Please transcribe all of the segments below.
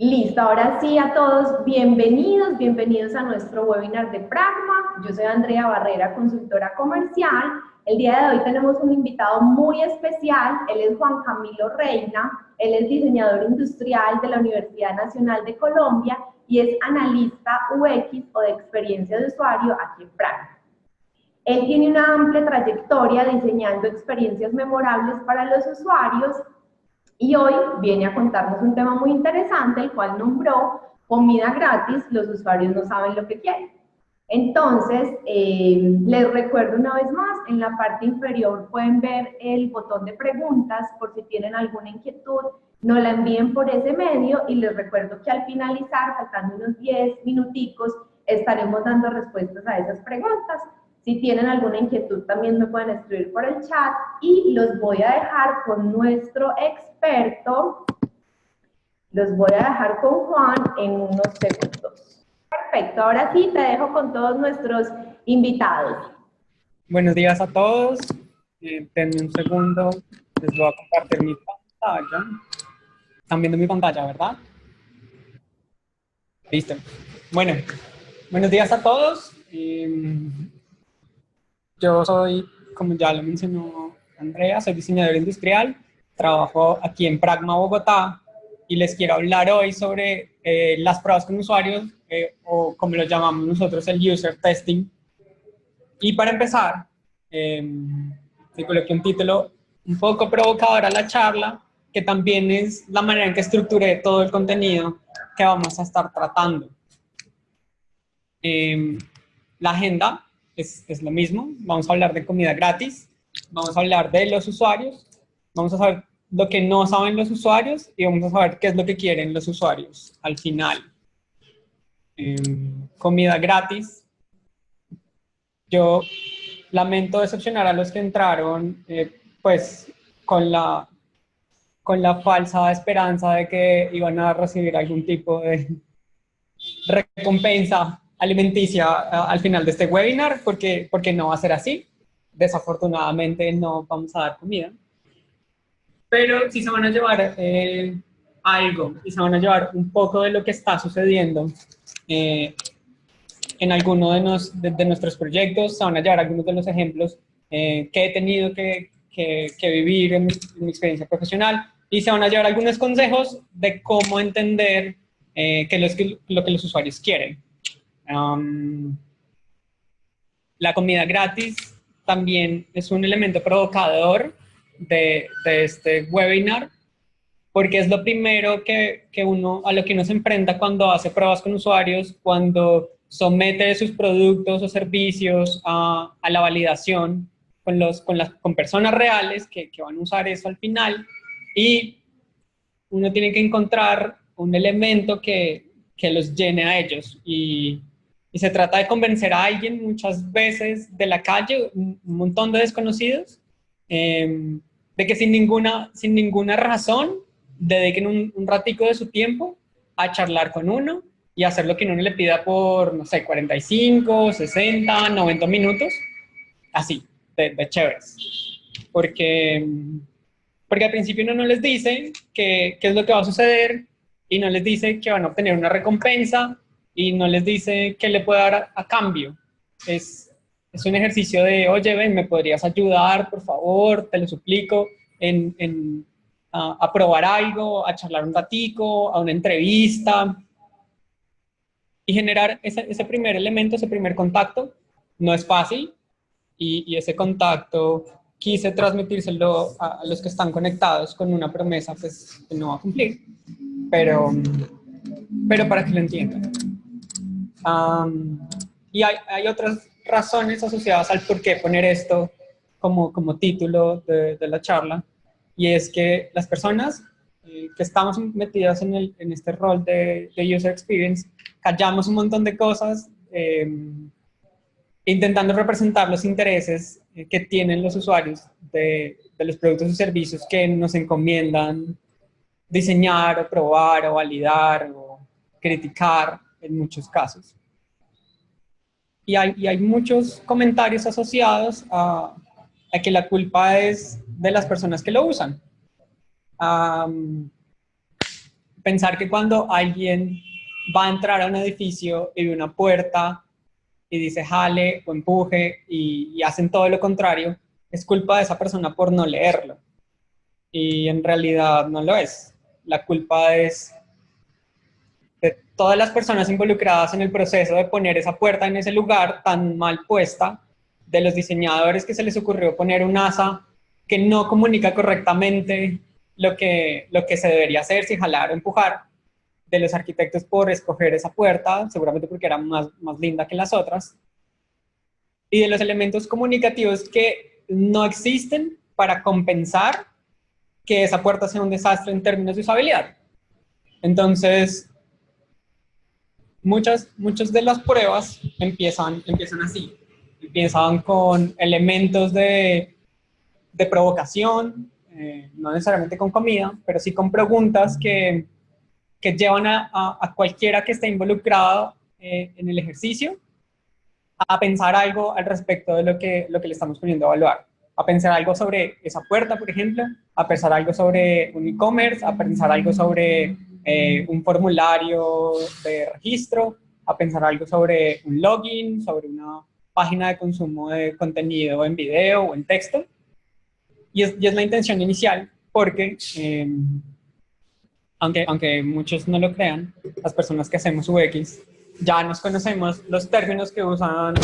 Listo, ahora sí a todos, bienvenidos a nuestro webinar de Pragma. Yo soy Andrea Barrera, consultora comercial. El día de hoy tenemos un invitado muy especial, él es Juan Camilo Reina, él es diseñador industrial de la Universidad Nacional de Colombia y es analista UX o de experiencia de usuario aquí en Pragma. Él tiene una amplia trayectoria diseñando experiencias memorables para los usuarios y hoy viene a contarnos un tema muy interesante, el cual nombró comida gratis, los usuarios no saben lo que quieren. Entonces, les recuerdo una vez más, en la parte inferior pueden ver el botón de preguntas, por si tienen alguna inquietud, no la envíen por ese medio y les recuerdo que al finalizar, faltando unos 10 minuticos, estaremos dando respuestas a esas preguntas. Si tienen alguna inquietud también me pueden escribir por el chat y los voy a dejar con nuestro experto, los voy a dejar con Juan en unos segundos. Perfecto, ahora sí te dejo con todos nuestros invitados. Buenos días a todos. Denme un segundo, les voy a compartir mi pantalla. Están viendo mi pantalla, ¿verdad? Listo. Bueno, buenos días a todos. Yo soy, como ya lo mencionó Andrea, soy diseñador industrial. Trabajo aquí en Pragma, Bogotá, y les quiero hablar hoy sobre las pruebas con usuarios, o como lo llamamos nosotros, el user testing. Y para empezar, se coloqué un título un poco provocador a la charla, que también es la manera en que estructuré todo el contenido que vamos a estar tratando. La agenda es lo mismo. Vamos a hablar de comida gratis, vamos a hablar de los usuarios, vamos a saber lo que no saben los usuarios y vamos a saber qué es lo que quieren los usuarios al final. Comida gratis. Yo lamento decepcionar a los que entraron pues con la falsa esperanza de que iban a recibir algún tipo de recompensa alimenticia al final de este webinar, porque no va a ser así. Desafortunadamente no vamos a dar comida. Pero sí se van a llevar algo, y se van a llevar un poco de lo que está sucediendo en alguno de nuestros proyectos. Se van a llevar algunos de los ejemplos que he tenido que vivir en mi experiencia profesional, y se van a llevar algunos consejos de cómo entender lo que los usuarios quieren. La comida gratis también es un elemento provocador de este webinar, porque es lo primero a lo que uno se enfrenta cuando hace pruebas con usuarios, cuando somete sus productos o servicios a la validación con personas reales que van a usar eso al final, y uno tiene que encontrar un elemento que los llene a ellos, y se trata de convencer a alguien, muchas veces de la calle, un montón de desconocidos, de que sin ninguna razón dediquen un ratico de su tiempo a charlar con uno y hacer lo que uno le pida por, no sé, 45, 60, 90 minutos, así, de chéveres. Porque al principio uno no les dice qué es lo que va a suceder, y no les dice que van a obtener una recompensa, y no les dice qué le puede dar a cambio. Es un ejercicio de, oye, ven, ¿me podrías ayudar, por favor? Te lo suplico, a probar algo, a charlar un ratico, a una entrevista. Y generar ese primer elemento, ese primer contacto, no es fácil, y ese contacto quise transmitírselo a los que están conectados con una promesa pues, que no va a cumplir, pero para que lo entiendan. Y hay otras razones asociadas al por qué poner esto como título de la charla, y es que las personas que estamos metidas en este rol de user experience, callamos un montón de cosas intentando representar los intereses que tienen los usuarios de los productos y servicios que nos encomiendan diseñar, o probar, o validar, o criticar en muchos casos. Y hay muchos comentarios asociados a que la culpa es de las personas que lo usan. pensar que cuando alguien va a entrar a un edificio y ve una puerta y dice jale o empuje y hacen todo lo contrario, es culpa de esa persona por no leerlo. Y en realidad no lo es. La culpa es de todas las personas involucradas en el proceso de poner esa puerta en ese lugar tan mal puesta, de los diseñadores que se les ocurrió poner un asa que no comunica correctamente lo que se debería hacer, si jalar o empujar, de los arquitectos por escoger esa puerta, seguramente porque era más linda que las otras, y de los elementos comunicativos que no existen para compensar que esa puerta sea un desastre en términos de usabilidad. Entonces, muchas de las pruebas empiezan así. Empiezan con elementos de provocación, no necesariamente con comida, pero sí con preguntas que llevan a cualquiera que esté involucrado en el ejercicio a pensar algo al respecto de lo que le estamos poniendo a evaluar. A pensar algo sobre esa puerta, por ejemplo, a pensar algo sobre un e-commerce, a pensar algo sobre un formulario de registro, a pensar algo sobre un login, sobre una página de consumo de contenido en video o en texto. Y es la intención inicial porque, aunque muchos no lo crean, las personas que hacemos UX ya nos conocemos los términos que usan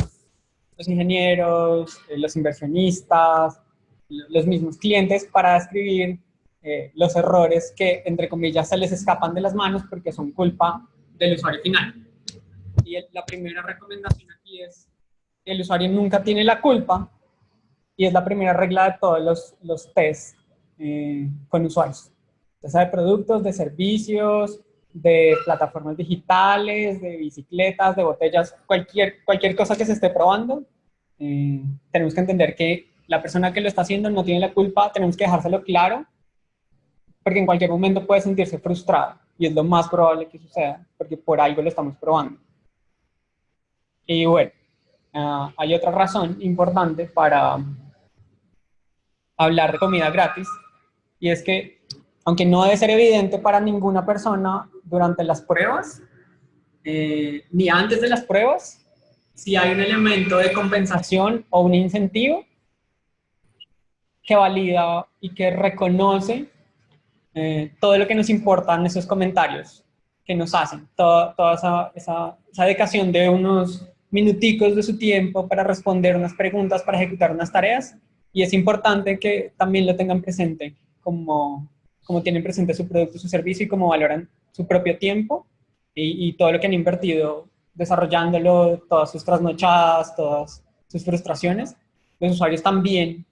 los ingenieros, los inversionistas, los mismos clientes para describir los errores que, entre comillas, se les escapan de las manos porque son culpa del usuario final. Y la primera recomendación aquí es que el usuario nunca tiene la culpa, y es la primera regla de todos los tests con usuarios. Ya sea de productos, de servicios, de plataformas digitales, de bicicletas, de botellas, cualquier cosa que se esté probando, tenemos que entender que la persona que lo está haciendo no tiene la culpa, tenemos que dejárselo claro, porque en cualquier momento puede sentirse frustrado, y es lo más probable que suceda, porque por algo lo estamos probando. Y bueno, hay otra razón importante para hablar de comida gratis, y es que, aunque no debe ser evidente para ninguna persona durante las pruebas, ni antes de las pruebas, si hay un elemento de compensación o un incentivo que valida y que reconoce todo lo que nos importan esos comentarios que nos hacen, toda esa dedicación de unos minuticos de su tiempo para responder unas preguntas, para ejecutar unas tareas, y es importante que también lo tengan presente como tienen presente su producto, su servicio, y como valoran su propio tiempo y todo lo que han invertido desarrollándolo, todas sus trasnochadas, todas sus frustraciones. Los usuarios también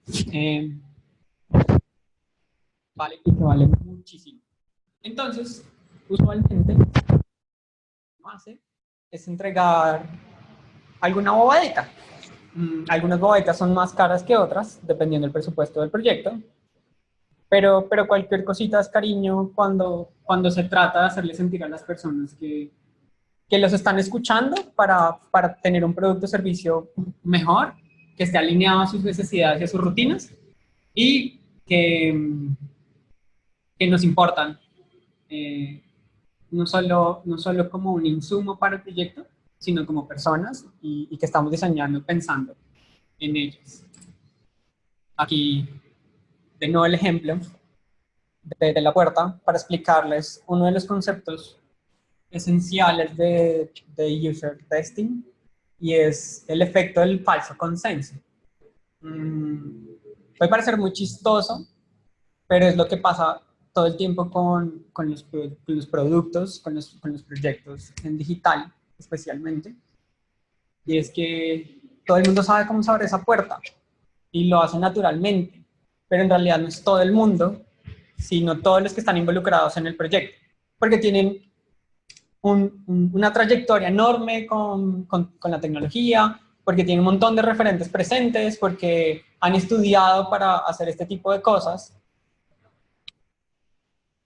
vale, y que vale muchísimo. Entonces, usualmente, lo que hace es entregar alguna bobadita. Algunas bobaditas son más caras que otras, dependiendo del presupuesto del proyecto, pero cualquier cosita es cariño cuando se trata de hacerle sentir a las personas que los están escuchando para tener un producto o servicio mejor, que esté alineado a sus necesidades y a sus rutinas, y que nos importan, no solo como un insumo para el proyecto, sino como personas, y que estamos diseñando pensando en ellos. Aquí, de nuevo, el ejemplo de la puerta para explicarles uno de los conceptos esenciales de user testing, y es el efecto del falso consenso. Puede parecer muy chistoso, pero es lo que pasa todo el tiempo con los productos, con los proyectos en digital especialmente, y es que todo el mundo sabe cómo se abre esa puerta y lo hace naturalmente, pero en realidad no es todo el mundo, sino todos los que están involucrados en el proyecto, porque tienen una trayectoria enorme con la tecnología, porque tienen un montón de referentes presentes, porque han estudiado para hacer este tipo de cosas.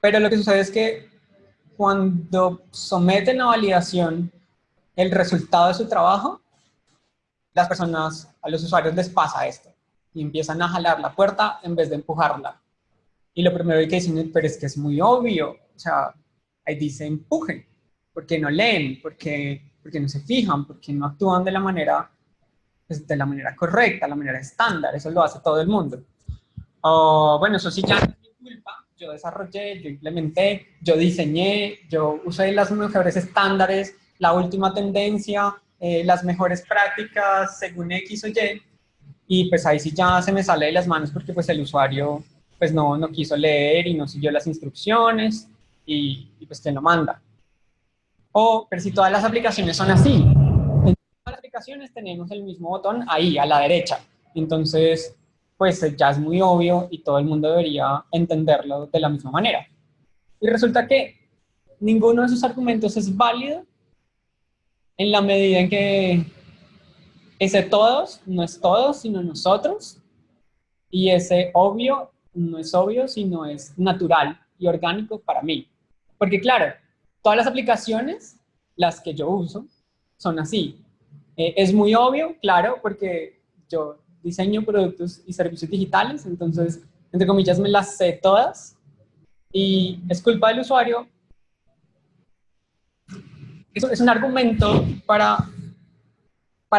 Pero lo que sucede es que cuando someten a validación el resultado de su trabajo, las personas, a los usuarios les pasa esto, y empiezan a jalar la puerta en vez de empujarla. Y lo primero que dicen, pero es que es muy obvio, o sea, ahí dice empuje, porque no leen, porque no se fijan, porque no actúan de la manera, pues, de la manera correcta, la manera estándar, eso lo hace todo el mundo. Bueno, eso sí ya no es mi culpa, yo desarrollé, yo implementé, yo diseñé, yo usé los mejores estándares, la última tendencia, las mejores prácticas según X o y pues ahí sí ya se me sale de las manos porque pues el usuario pues no quiso leer y no siguió las instrucciones y pues ¿quién lo manda? Pero si todas las aplicaciones son así, en todas las aplicaciones tenemos el mismo botón ahí, a la derecha. Entonces, pues ya es muy obvio y todo el mundo debería entenderlo de la misma manera. Y resulta que ninguno de esos argumentos es válido en la medida en que ese todos no es todos, sino nosotros, y ese obvio no es obvio, sino es natural y orgánico para mí. Porque claro, todas las aplicaciones, las que yo uso, son así. Es muy obvio, claro, porque yo diseño productos y servicios digitales, entonces, entre comillas, me las sé todas, y es culpa del usuario. Eso es un argumento para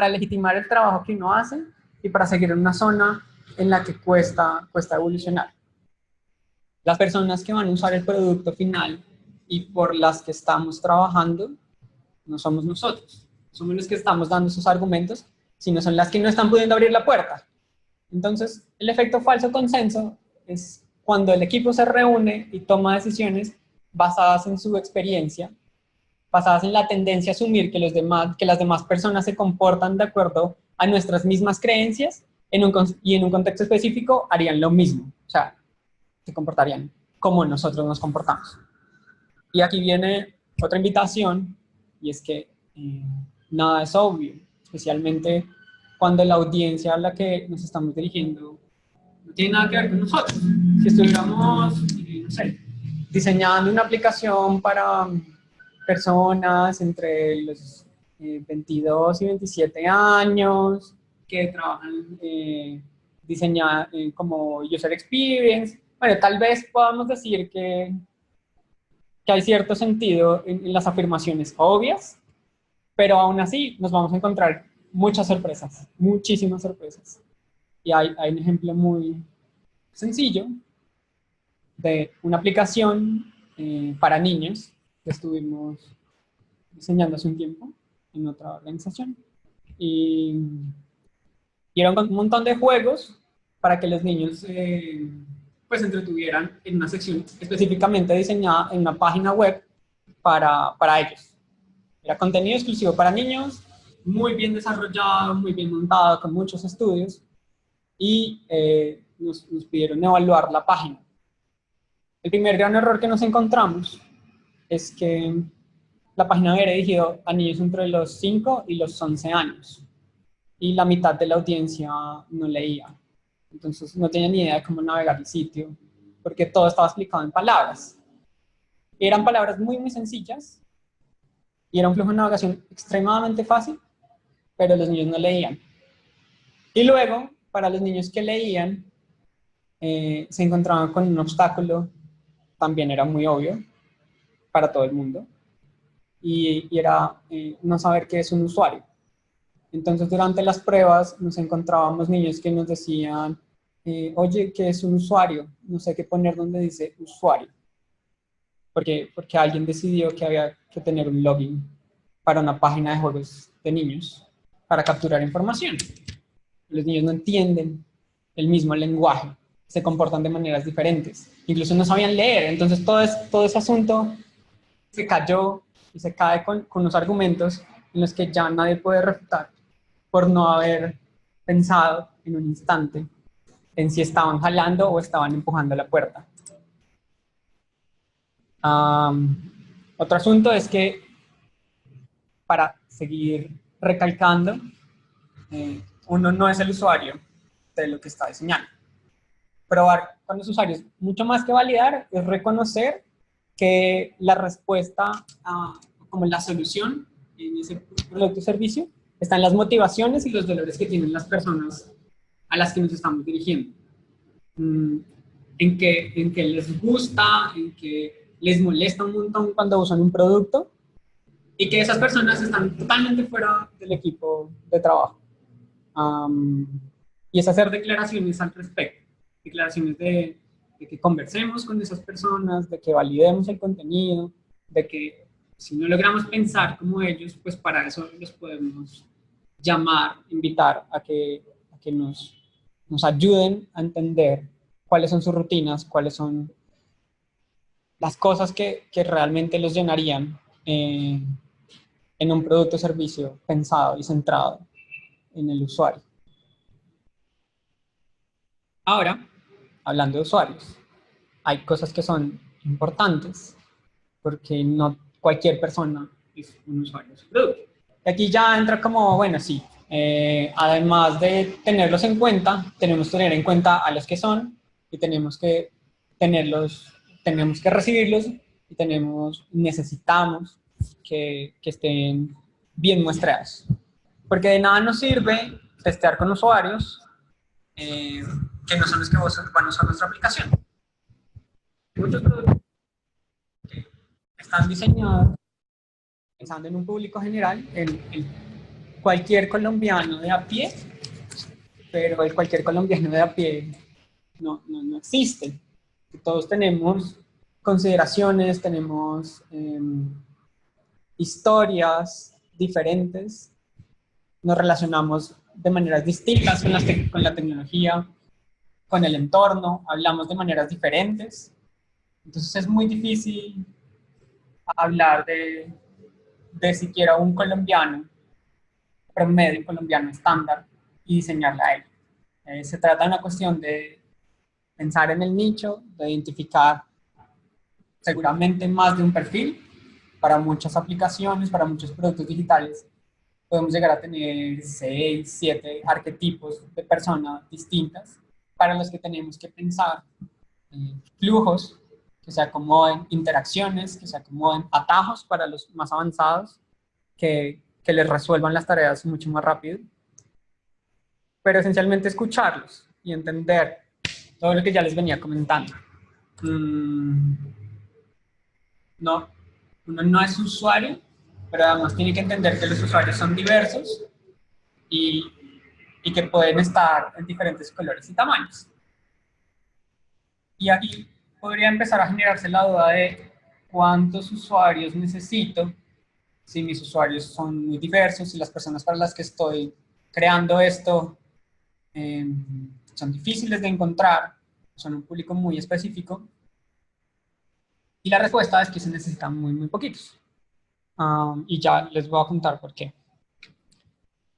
legitimar el trabajo que uno hace y para seguir en una zona en la que cuesta evolucionar. Las personas que van a usar el producto final y por las que estamos trabajando no somos nosotros, somos los que estamos dando esos argumentos, sino son las que no están pudiendo abrir la puerta. Entonces, el efecto falso consenso es cuando el equipo se reúne y toma decisiones basadas en su experiencia, basadas en la tendencia a asumir que las demás personas se comportan de acuerdo a nuestras mismas creencias y en un contexto específico harían lo mismo. O sea, se comportarían como nosotros nos comportamos. Y aquí viene otra invitación, y es que nada es obvio, especialmente cuando la audiencia a la que nos estamos dirigiendo no tiene nada que ver con nosotros. Si estuviéramos, no sé, diseñando una aplicación para personas entre los 22 y 27 años que trabajan como user experience, bueno, tal vez podamos decir que hay cierto sentido en las afirmaciones obvias, pero aún así nos vamos a encontrar muchas sorpresas, muchísimas sorpresas. Y hay un ejemplo muy sencillo de una aplicación para niños que estuvimos diseñando hace un tiempo en otra organización. Y era un montón de juegos para que los niños pues se entretuvieran en una sección específicamente diseñada en una página web para ellos. Era contenido exclusivo para niños, muy bien desarrollado, muy bien montado, con muchos estudios, y nos pidieron evaluar la página. El primer gran error que nos encontramos es que la página era dirigida a niños entre los 5 y los 11 años, y la mitad de la audiencia no leía. Entonces no tenía ni idea de cómo navegar el sitio, porque todo estaba explicado en palabras. Eran palabras muy, muy sencillas, y era un flujo de navegación extremadamente fácil, pero los niños no leían. Y luego, para los niños que leían, se encontraban con un obstáculo, también era muy obvio para todo el mundo, y era no saber qué es un usuario. Entonces, durante las pruebas nos encontrábamos niños que nos decían, oye, ¿qué es un usuario? No sé qué poner donde dice usuario. Porque alguien decidió que había que tener un login para una página de juegos de niños para capturar información. Los niños no entienden el mismo lenguaje, se comportan de maneras diferentes, incluso no sabían leer. Entonces todo ese asunto se cayó y se cae con unos argumentos en los que ya nadie puede refutar por no haber pensado en un instante en si estaban jalando o estaban empujando la puerta. Otro asunto es que, para seguir recalcando, uno no es el usuario de lo que está diseñando. Probar con los usuarios, mucho más que validar, es reconocer que la respuesta, como la solución en ese producto o servicio, está en las motivaciones y los dolores que tienen las personas a las que nos estamos dirigiendo. En que les gusta, en que les molesta un montón cuando usan un producto y que esas personas están totalmente fuera del equipo de trabajo. Y es hacer declaraciones al respecto, declaraciones de que conversemos con esas personas, de que validemos el contenido, de que si no logramos pensar como ellos, pues para eso los podemos llamar, invitar a que nos ayuden a entender cuáles son sus rutinas, cuáles son las cosas que realmente los llenarían en un producto o servicio pensado y centrado en el usuario. Ahora, hablando de usuarios, hay cosas que son importantes porque no cualquier persona es un usuario de su producto. Y aquí ya entra como, bueno, sí, además de tenerlos en cuenta, tenemos que tener en cuenta a los que son y tenemos que recibirlos y necesitamos que estén bien muestreados. Porque de nada nos sirve testear con usuarios que no son los que van a usar nuestra aplicación. Muchos productos que están diseñados pensando en un público general, en cualquier colombiano de a pie, pero el cualquier colombiano de a pie no existe. Todos tenemos consideraciones, tenemos historias diferentes, nos relacionamos de maneras distintas con la tecnología, con el entorno, hablamos de maneras diferentes. Entonces es muy difícil hablar de siquiera un colombiano promedio, un colombiano estándar y diseñarla a él. Se trata de una cuestión de pensar en el nicho, de identificar seguramente más de un perfil. Para muchas aplicaciones, para muchos productos digitales, podemos llegar a tener 6, 7 arquetipos de personas distintas para los que tenemos que pensar flujos que se acomoden, interacciones que se acomoden, atajos para los más avanzados que les resuelvan las tareas mucho más rápido, pero esencialmente escucharlos y entender todo lo que ya les venía comentando. No, uno no es usuario, pero además tiene que entender que los usuarios son diversos y que pueden estar en diferentes colores y tamaños. Y aquí podría empezar a generarse la duda de cuántos usuarios necesito, si mis usuarios son muy diversos, si las personas para las que estoy creando esto son difíciles de encontrar, son un público muy específico. Y la respuesta es que se necesitan muy, muy poquitos. Y ya les voy a contar por qué.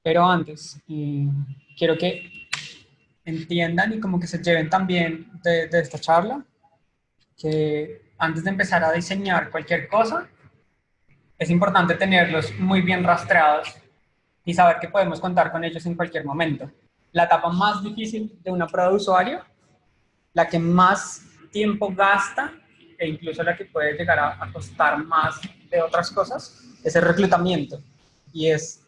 Pero antes, quiero que entiendan y como que se lleven también de esta charla, que antes de empezar a diseñar cualquier cosa, es importante tenerlos muy bien rastreados y saber que podemos contar con ellos en cualquier momento. La etapa más difícil de una prueba de usuario, la que más tiempo gasta e incluso la que puede llegar a costar más de otras cosas, es el reclutamiento. Y es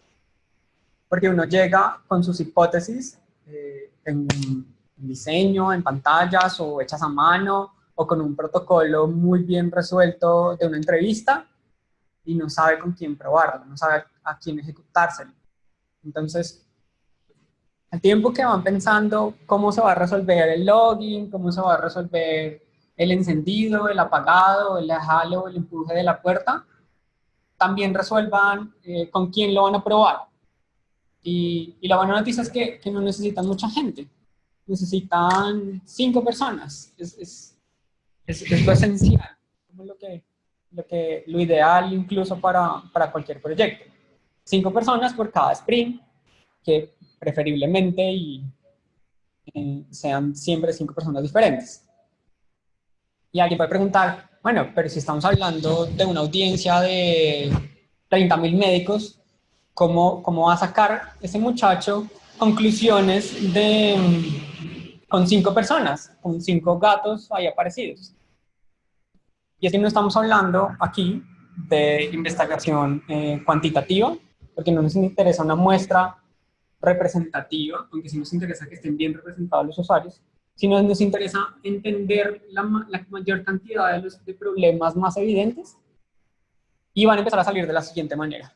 porque uno llega con sus hipótesis en diseño, en pantallas o hechas a mano o con un protocolo muy bien resuelto de una entrevista y no sabe con quién probarlo, no sabe a quién ejecutárselo. Entonces, al tiempo que van pensando cómo se va a resolver el login, cómo se va a resolver el encendido, el apagado, el jalo, el empuje de la puerta, también resuelvan con quién lo van a probar. Y la buena noticia es que no necesitan mucha gente, necesitan 5 personas, es lo esencial, como lo ideal incluso para cualquier proyecto. 5 personas por cada sprint, que preferiblemente sean siempre 5 personas diferentes. Y alguien puede preguntar, bueno, pero si estamos hablando de una audiencia de 30.000 médicos, ¿cómo va a sacar ese muchacho conclusiones con 5 personas, con 5 gatos ahí aparecidos? Y es que no estamos hablando aquí de investigación cuantitativa, porque no nos interesa una muestra representativa, aunque sí nos interesa que estén bien representados los usuarios, sino nos interesa entender la mayor cantidad de problemas más evidentes, y van a empezar a salir de la siguiente manera.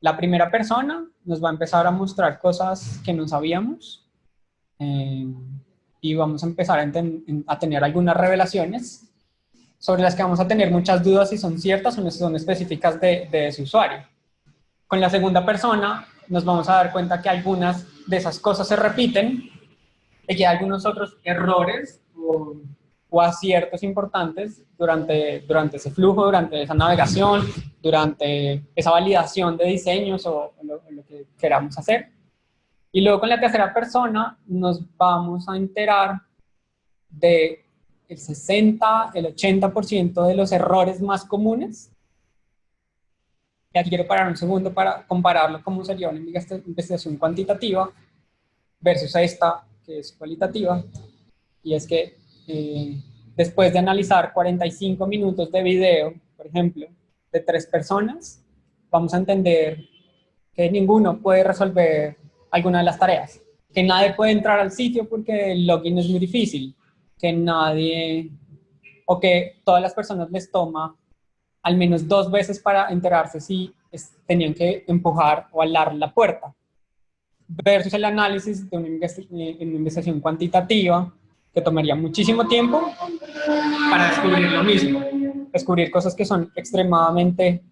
La primera persona nos va a empezar a mostrar cosas que no sabíamos, y vamos a empezar a tener algunas revelaciones sobre las que vamos a tener muchas dudas si son ciertas o no son específicas de ese usuario. Con la segunda persona nos vamos a dar cuenta que algunas de esas cosas se repiten y que hay algunos otros errores o aciertos importantes durante ese flujo, durante esa navegación, durante esa validación de diseños o lo que queramos hacer. Y luego con la tercera persona nos vamos a enterar de el 60, el 80% de los errores más comunes. Y aquí quiero parar un segundo para compararlo cómo sería una investigación cuantitativa versus esta que es cualitativa. Y es que después de analizar 45 minutos de video, por ejemplo, de 3 personas, vamos a entender que ninguno puede resolver alguna de las tareas, que nadie puede entrar al sitio porque el login es muy difícil, que nadie, o que todas las personas les toma al menos 2 veces para enterarse si tenían que empujar o alar la puerta, versus el análisis de una investigación cuantitativa que tomaría muchísimo tiempo para descubrir lo mismo, descubrir cosas que son extremadamente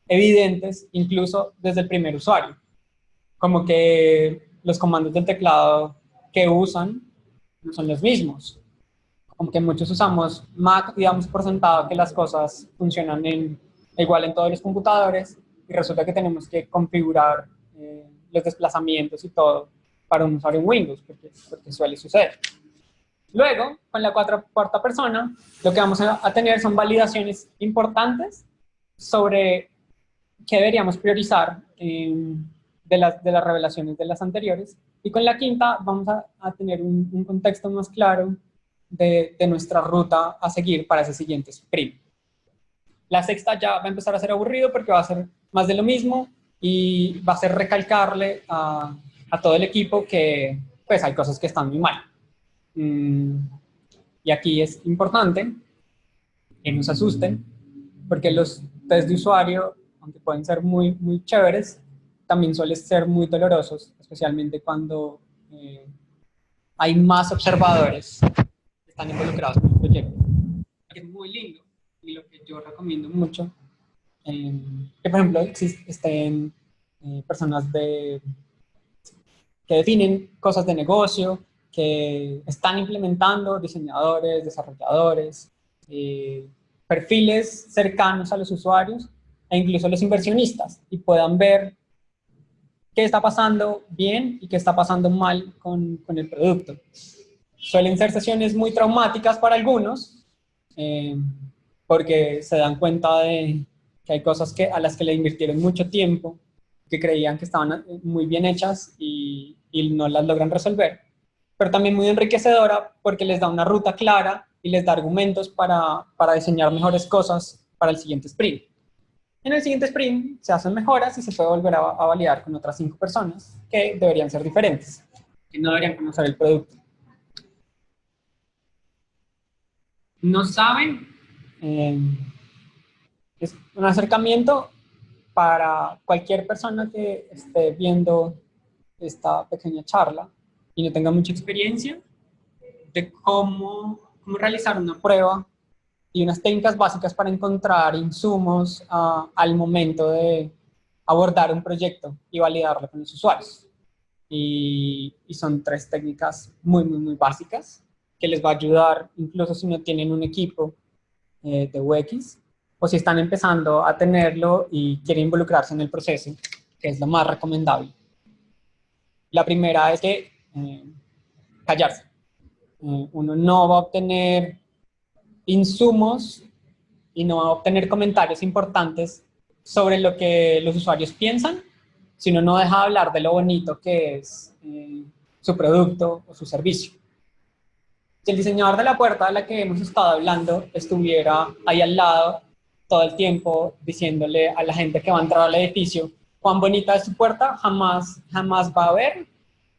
evidentes incluso desde el primer usuario, como que los comandos del teclado que usan no son los mismos, como que muchos usamos Mac y damos por sentado que las cosas funcionan igual en todos los computadores, y resulta que tenemos que configurar los desplazamientos y todo para un usuario en Windows, porque suele suceder. Luego, con la cuarta persona, lo que vamos a tener son validaciones importantes sobre qué deberíamos priorizar de las revelaciones de las anteriores. Y con la quinta vamos a tener un contexto más claro de nuestra ruta a seguir para ese siguiente sprint. La sexta ya va a empezar a ser aburrido porque va a ser más de lo mismo y va a ser recalcarle a todo el equipo que pues hay cosas que están muy mal. Y aquí es importante que no se asusten, porque los test de usuario, aunque pueden ser muy, muy chéveres, también suelen ser muy dolorosos, especialmente cuando hay más observadores que están involucrados en el proyecto. Es muy lindo, y lo que yo recomiendo mucho, que por ejemplo estén personas que definen cosas de negocio, que están implementando, diseñadores, desarrolladores, perfiles cercanos a los usuarios e incluso los inversionistas, y puedan ver qué está pasando bien y qué está pasando mal con el producto. Suelen ser sesiones muy traumáticas para algunos, porque se dan cuenta de que hay cosas a las que le invirtieron mucho tiempo, que creían que estaban muy bien hechas y no las logran resolver, pero también muy enriquecedora porque les da una ruta clara y les da argumentos para diseñar mejores cosas para el siguiente sprint. En el siguiente sprint se hacen mejoras y se puede volver a validar con otras 5 personas que deberían ser diferentes, que no deberían conocer el producto. No saben, es un acercamiento para cualquier persona que esté viendo esta pequeña charla y no tenga mucha experiencia de cómo realizar una prueba y unas técnicas básicas para encontrar insumos al momento de abordar un proyecto y validarlo con los usuarios. Y son 3 técnicas muy, muy, muy básicas que les va a ayudar incluso si no tienen un equipo de UX, o si están empezando a tenerlo y quieren involucrarse en el proceso, que es lo más recomendable. La primera es que callarse. Uno no va a obtener insumos y no va a obtener comentarios importantes sobre lo que los usuarios piensan si uno no deja de hablar de lo bonito que es su producto o su servicio. Si el diseñador de la puerta de la que hemos estado hablando estuviera ahí al lado todo el tiempo diciéndole a la gente que va a entrar al edificio cuán bonita es su puerta, jamás va a ver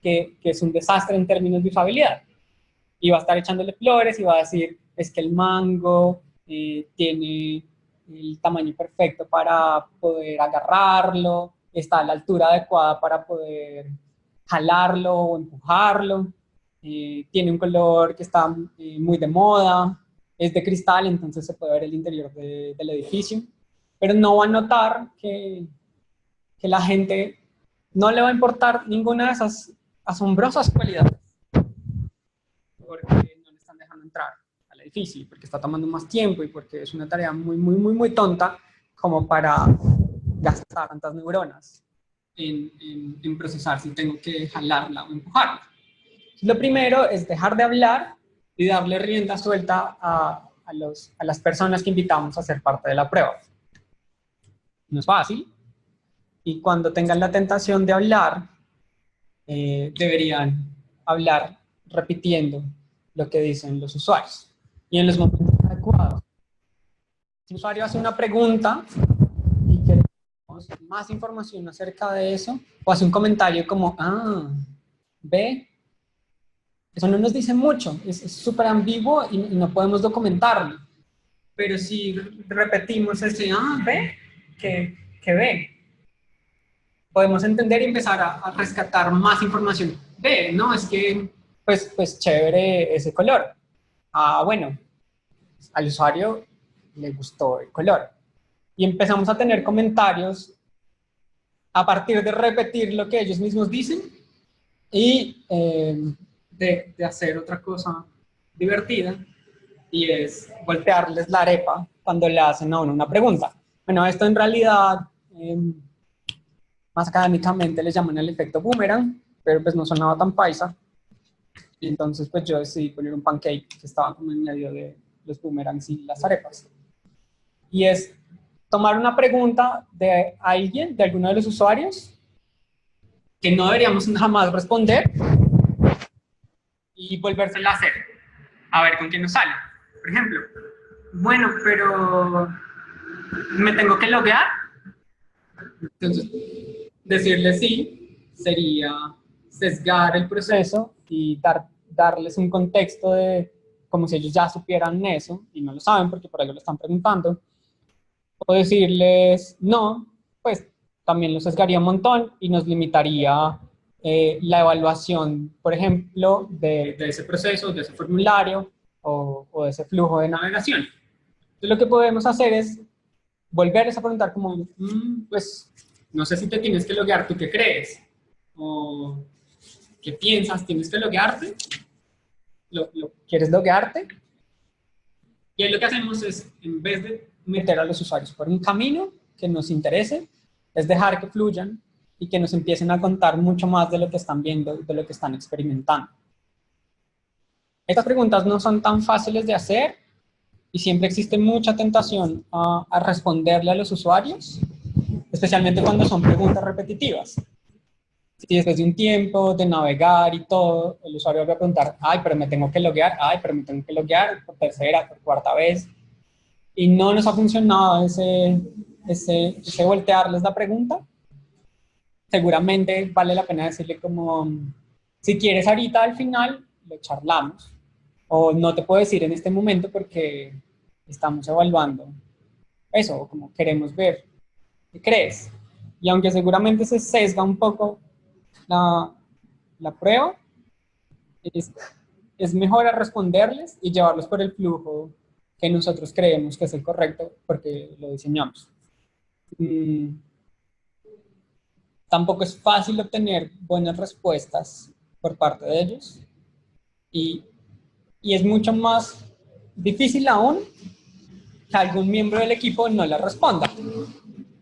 que es un desastre en términos de usabilidad. y va a estar echándole flores y va a decir, es que el mango tiene el tamaño perfecto para poder agarrarlo, está a la altura adecuada para poder jalarlo o empujarlo, tiene un color que está muy de moda, es de cristal, entonces se puede ver el interior del edificio, pero no va a notar que la gente no le va a importar ninguna de esas asombrosas cualidades, porque no le están dejando entrar al edificio, porque está tomando más tiempo y porque es una tarea muy tonta como para gastar tantas neuronas en procesar si tengo que jalarla o empujarla. Lo primero es dejar de hablar y darle rienda suelta a las personas que invitamos a ser parte de la prueba. No es fácil, y cuando tengan la tentación de hablar, deberían hablar repitiendo lo que dicen los usuarios y en los momentos adecuados. Si un usuario hace una pregunta y queremos más información acerca de eso, o hace un comentario como, ve, eso no nos dice mucho, es súper ambiguo y no podemos documentarlo. Pero si repetimos ese, ve, que ve, podemos entender y empezar a rescatar más información. Ve, no, es que, pues chévere ese color. Bueno, al usuario le gustó el color. Y empezamos a tener comentarios a partir de repetir lo que ellos mismos dicen y de hacer otra cosa divertida, y es voltearles la arepa cuando le hacen a uno una pregunta. Bueno, esto en realidad, más académicamente le llaman el efecto boomerang, pero pues no sonaba tan paisa. Y entonces pues yo decidí poner un pancake que estaba como en medio de los boomerangs y las arepas. Y es tomar una pregunta de alguien, de alguno de los usuarios, que no deberíamos jamás responder, y volvérsela a hacer, a ver con quién nos sale. Por ejemplo, bueno, pero ¿me tengo que loguear? Entonces, decirle sí sería sesgar el proceso y darles un contexto de como si ellos ya supieran eso y no lo saben porque por algo lo están preguntando. O decirles no, pues también lo sesgaría un montón y nos limitaría la evaluación, por ejemplo, de ese proceso, de ese formulario o de ese flujo de navegación. Entonces, lo que podemos hacer es volverles a preguntar como, pues, no sé si te tienes que loguear, ¿tú qué crees? O, ¿qué piensas? ¿Tienes que loguearte? ¿Quieres loguearte? Y ahí lo que hacemos es, en vez de meter a los usuarios por un camino que nos interese, es dejar que fluyan y que nos empiecen a contar mucho más de lo que están viendo, de lo que están experimentando. Estas preguntas no son tan fáciles de hacer y siempre existe mucha tentación a responderle a los usuarios, especialmente cuando son preguntas repetitivas. Si después de un tiempo de navegar y todo, el usuario va a preguntar, ay, pero me tengo que loguear, ay, pero me tengo que loguear por tercera, por cuarta vez, y no nos ha funcionado ese voltearles la pregunta, seguramente vale la pena decirle como, si quieres ahorita al final, lo charlamos, o no te puedo decir en este momento porque estamos evaluando eso, o como queremos ver, ¿qué crees? Y aunque seguramente se sesga un poco la prueba, es mejor a responderles y llevarlos por el flujo que nosotros creemos que es el correcto porque lo diseñamos. Tampoco es fácil obtener buenas respuestas por parte de ellos y es mucho más difícil aún que algún miembro del equipo no le responda,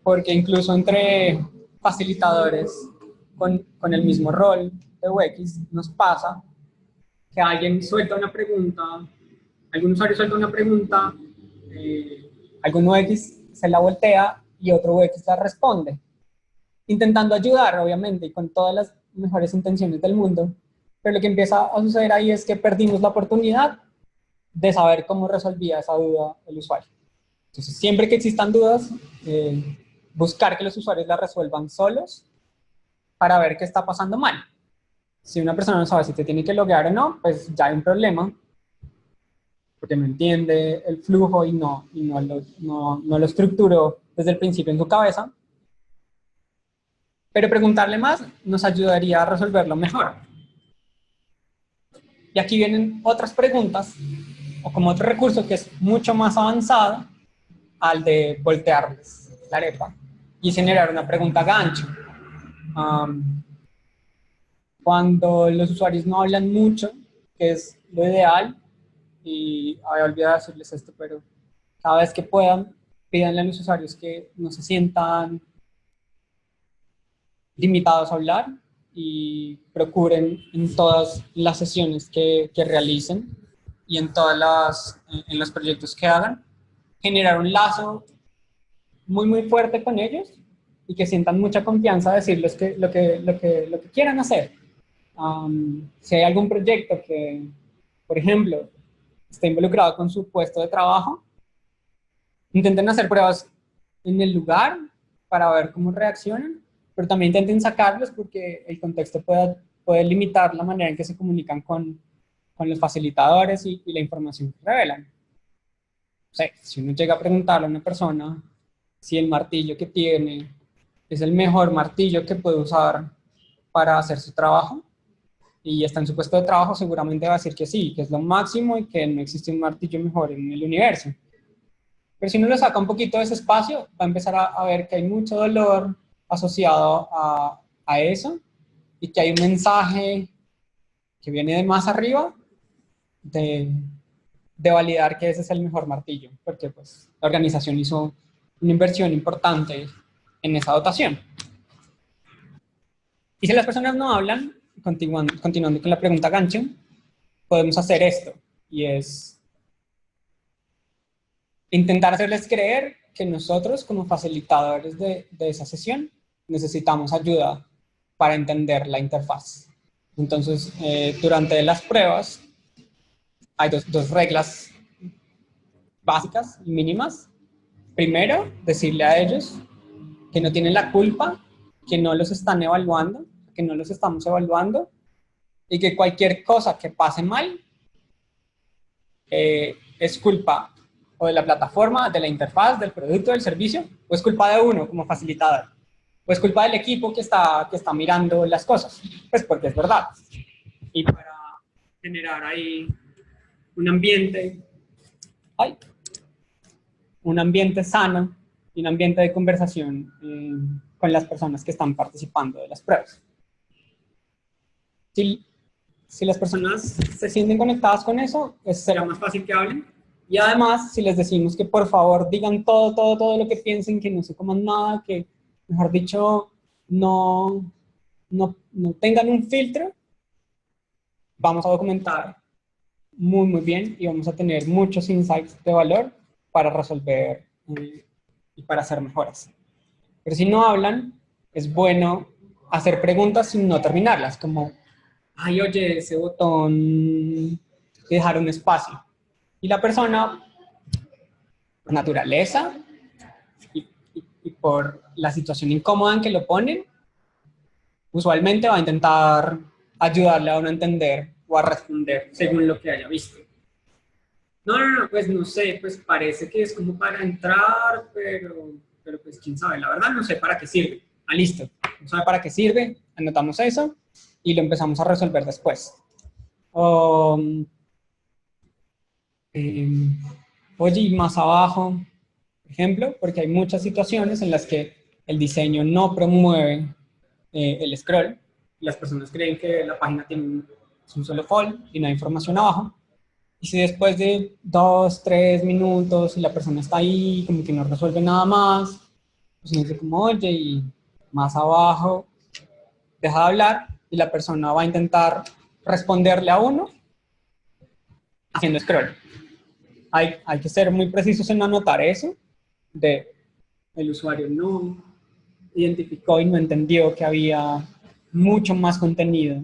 porque incluso entre facilitadores con el mismo rol de UX nos pasa que alguien suelta una pregunta, algún usuario suelta una pregunta, algún UX se la voltea y otro UX la responde, intentando ayudar, obviamente, y con todas las mejores intenciones del mundo, pero lo que empieza a suceder ahí es que perdimos la oportunidad de saber cómo resolvía esa duda el usuario. Entonces, siempre que existan dudas, buscar que los usuarios la resuelvan solos para ver qué está pasando mal. Si una persona no sabe si te tiene que loguear o no, pues ya hay un problema, porque no entiende el flujo y no lo estructuró desde el principio en su cabeza. Pero preguntarle más nos ayudaría a resolverlo mejor. Y aquí vienen otras preguntas, o como otro recurso que es mucho más avanzado al de voltearles la arepa y generar una pregunta gancho. Cuando los usuarios no hablan mucho, que es lo ideal, y había olvidado decirles esto, pero cada vez que puedan, pídanle a los usuarios que no se sientan limitados a hablar y procuren en todas las sesiones que realicen y en los proyectos que hagan, generar un lazo muy fuerte con ellos y que sientan mucha confianza a decirles lo que quieran hacer. Si hay algún proyecto que, por ejemplo, esté involucrado con su puesto de trabajo, intenten hacer pruebas en el lugar para ver cómo reaccionan, pero también intenten sacarlos porque el contexto puede limitar la manera en que se comunican con los facilitadores y la información que revelan. O sea, si uno llega a preguntarle a una persona si el martillo que tiene es el mejor martillo que puede usar para hacer su trabajo, y está en su puesto de trabajo, seguramente va a decir que sí, que es lo máximo y que no existe un martillo mejor en el universo. Pero si uno le saca un poquito de ese espacio, va a empezar a ver que hay mucho dolor asociado a eso y que hay un mensaje que viene de más arriba de validar que ese es el mejor martillo, porque pues la organización hizo una inversión importante en esa dotación. Y si las personas no hablan, continuando con la pregunta gancho, podemos hacer esto, y es intentar hacerles creer que nosotros, como facilitadores de esa sesión, necesitamos ayuda para entender la interfaz. Entonces, durante las pruebas, hay dos reglas básicas y mínimas. Primero, decirle a ellos que no tienen la culpa, que no los están evaluando, que no los estamos evaluando, y que cualquier cosa que pase mal es culpa o de la plataforma, de la interfaz, del producto, del servicio, o es culpa de uno como facilitador, o es culpa del equipo que está mirando las cosas, pues porque es verdad. Y para generar ahí un ambiente, un ambiente sano y un ambiente de conversación con las personas que están participando de las pruebas. Si las personas se sienten conectadas con eso, pues será más fácil que hablen. Y además, si les decimos que por favor digan todo lo que piensen, que no se coman nada, que mejor dicho, no tengan un filtro, vamos a documentar muy bien y vamos a tener muchos insights de valor para resolver y para hacer mejoras. Pero si no hablan, es bueno hacer preguntas sin no terminarlas, como, ay, oye, ese botón de dejar un espacio. Y la persona, por naturaleza y por la situación incómoda en que lo ponen, usualmente va a intentar ayudarle a uno a entender o a responder según lo que haya visto. No, pues no sé, pues parece que es como para entrar, pero pues quién sabe, la verdad no sé para qué sirve. Ah, listo, no sabe para qué sirve, anotamos eso y lo empezamos a resolver después. Oye, y más abajo, por ejemplo, porque hay muchas situaciones en las que el diseño no promueve el scroll. Las personas creen que la página tiene un solo fold y no hay información abajo. Y si después de 2, 3 minutos y la persona está ahí, como que no resuelve nada más, pues uno dice como, oye, y más abajo, deja de hablar y la persona va a intentar responderle a uno haciendo scroll. Hay que ser muy precisos en anotar eso, el usuario no identificó y no entendió que había mucho más contenido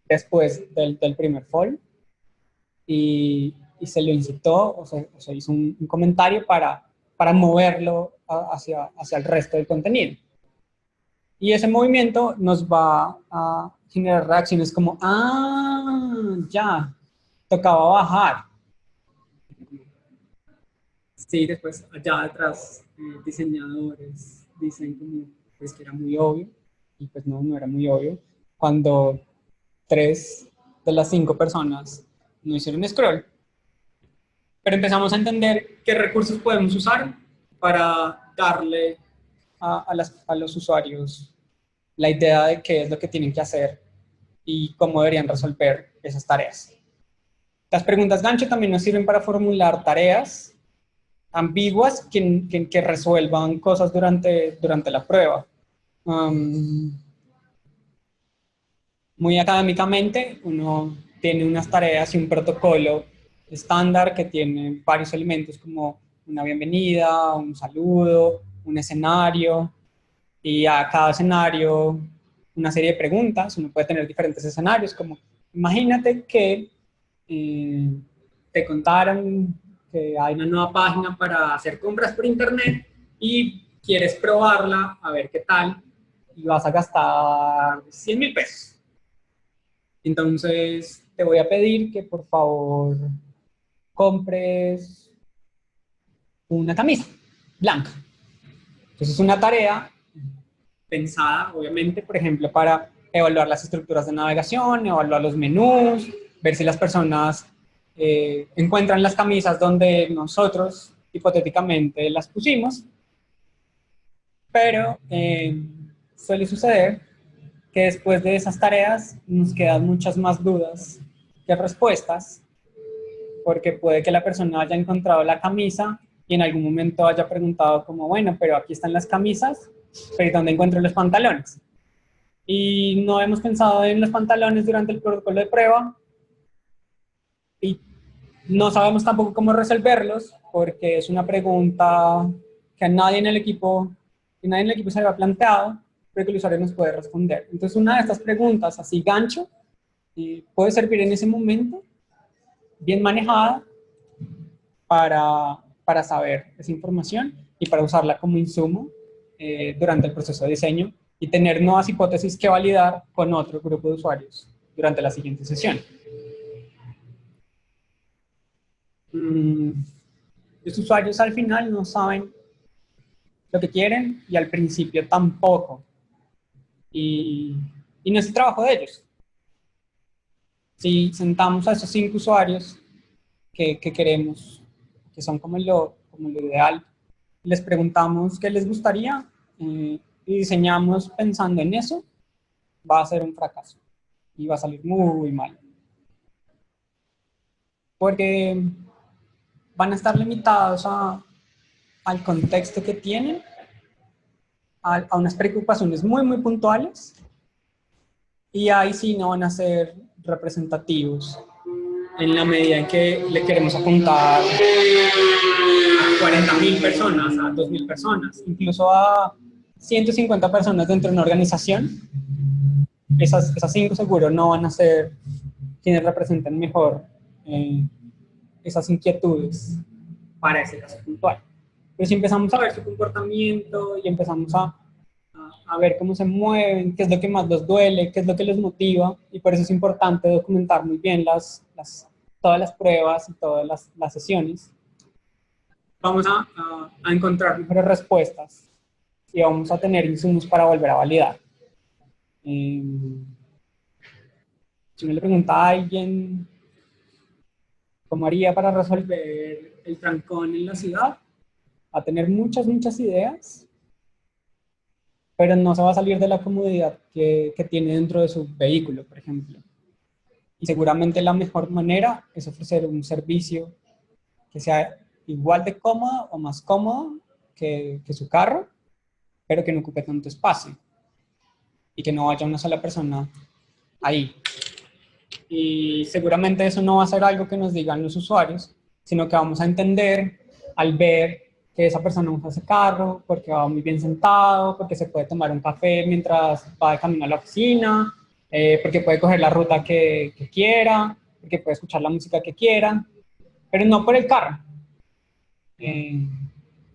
después del primer fold y se lo incitó o se hizo un comentario para moverlo hacia el resto del contenido. Y ese movimiento nos va a generar reacciones como, ya, tocaba bajar. Sí, después allá atrás diseñadores dicen como, pues que era muy obvio, y pues no, no era muy obvio, cuando 3 de las 5 personas no hicieron scroll. Pero empezamos a entender qué recursos podemos usar para darle a los usuarios la idea de qué es lo que tienen que hacer y cómo deberían resolver esas tareas. Las preguntas gancho también nos sirven para formular tareas ambiguas que resuelvan cosas durante la prueba. Muy académicamente, uno tiene unas tareas y un protocolo estándar que tiene varios elementos como una bienvenida, un saludo, un escenario, y a cada escenario una serie de preguntas. Uno puede tener diferentes escenarios, como imagínate que te contaron que hay una nueva página para hacer compras por internet y quieres probarla a ver qué tal y vas a gastar 100.000 pesos. Entonces, te voy a pedir que por favor compres una camisa blanca. Entonces, es una tarea pensada, obviamente, por ejemplo, para evaluar las estructuras de navegación, evaluar los menús, ver si las personas encuentran las camisas donde nosotros hipotéticamente las pusimos, pero suele suceder que después de esas tareas nos quedan muchas más dudas que respuestas, porque puede que la persona haya encontrado la camisa y en algún momento haya preguntado como, bueno, pero aquí están las camisas, pero ¿dónde encuentro los pantalones? Y no hemos pensado en los pantalones durante el protocolo de prueba y no sabemos tampoco cómo resolverlos porque es una pregunta que nadie en el equipo se había planteado, pero que el usuario nos puede responder. Entonces, una de estas preguntas, así gancho, puede servir en ese momento, bien manejada, para saber esa información y para usarla como insumo durante el proceso de diseño y tener nuevas hipótesis que validar con otro grupo de usuarios durante la siguiente sesión. Los usuarios al final no saben lo que quieren y al principio tampoco. Y no es el trabajo de ellos. Si sentamos a esos 5 usuarios que queremos, que son como lo ideal, les preguntamos qué les gustaría y diseñamos pensando en eso, va a ser un fracaso y va a salir muy mal. Porque van a estar limitados al contexto que tienen, a unas preocupaciones muy, muy puntuales, y ahí sí no van a ser representativos en la medida en que le queremos apuntar a 40.000 personas, a 2.000 personas, incluso a 150 personas dentro de una organización. Esas 5 seguro no van a ser quienes representen mejor esas inquietudes para ese caso puntual. Pero si empezamos a ver su comportamiento y empezamos a ver cómo se mueven, qué es lo que más los duele, qué es lo que les motiva, y por eso es importante documentar muy bien todas las pruebas y todas las sesiones, vamos a encontrar mejores respuestas y vamos a tener insumos para volver a validar. Si me le pregunta a alguien cómo haría para resolver el trancón en la ciudad, va a tener muchas, muchas ideas, pero no se va a salir de la comodidad que tiene dentro de su vehículo, por ejemplo. Y seguramente la mejor manera es ofrecer un servicio que sea igual de cómodo o más cómodo que su carro, pero que no ocupe tanto espacio y que no vaya una sola persona ahí. Y seguramente eso no va a ser algo que nos digan los usuarios, sino que vamos a entender al ver que esa persona usa ese carro porque va muy bien sentado, porque se puede tomar un café mientras va de camino a la oficina, porque puede coger la ruta que quiera, porque puede escuchar la música que quiera, pero no por el carro,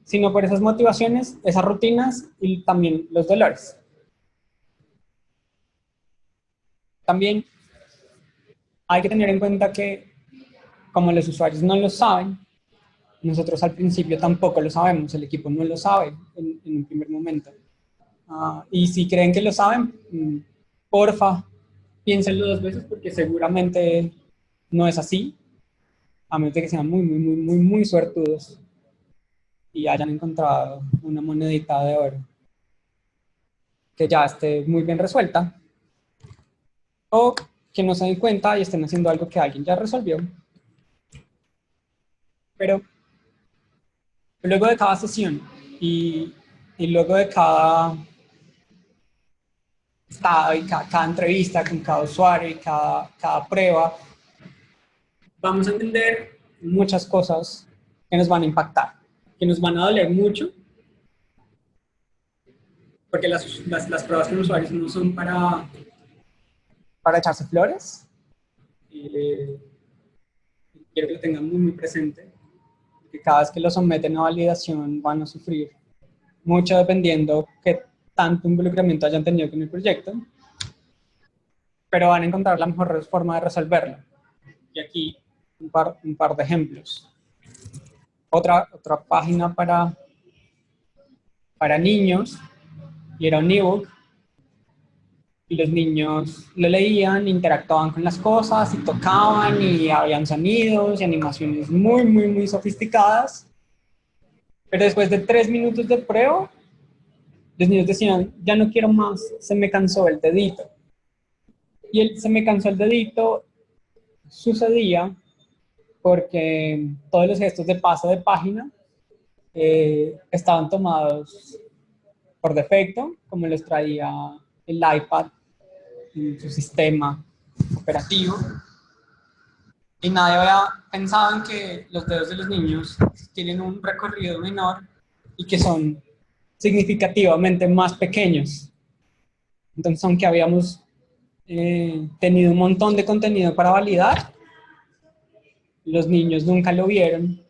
sino por esas motivaciones, esas rutinas y también los dolores. también hay que tener en cuenta que como los usuarios no lo saben, nosotros al principio tampoco lo sabemos, el equipo no lo sabe en un primer momento. Y si creen que lo saben, porfa, piénsenlo dos veces porque seguramente no es así, a menos de que sean muy suertudos y hayan encontrado una monedita de oro que ya esté muy bien resuelta, o que no se den cuenta y estén haciendo algo que alguien ya resolvió. Pero luego de cada sesión y luego de cada estado y cada entrevista con cada usuario y cada prueba, vamos a entender muchas cosas que nos van a impactar, que nos van a doler mucho, porque las pruebas con usuarios no son para echarse flores. Quiero que lo tengan muy presente, que cada vez que lo someten a validación van a sufrir mucho dependiendo qué tanto involucramiento hayan tenido con el proyecto, pero van a encontrar la mejor forma de resolverlo. Y aquí un par de ejemplos. Otra página para niños, y era un ebook, y los niños lo leían, interactuaban con las cosas, y tocaban, y habían sonidos y animaciones muy sofisticadas. Pero después de 3 minutos de prueba, los niños decían, ya no quiero más, se me cansó el dedito. Y se me cansó el dedito sucedía porque todos los gestos de paso de página estaban tomados por defecto, como los traía el iPad en su sistema operativo. Y nadie había pensado en que los dedos de los niños tienen un recorrido menor y que son significativamente más pequeños. Entonces, aunque habíamos tenido un montón de contenido para validar, los niños nunca lo vieron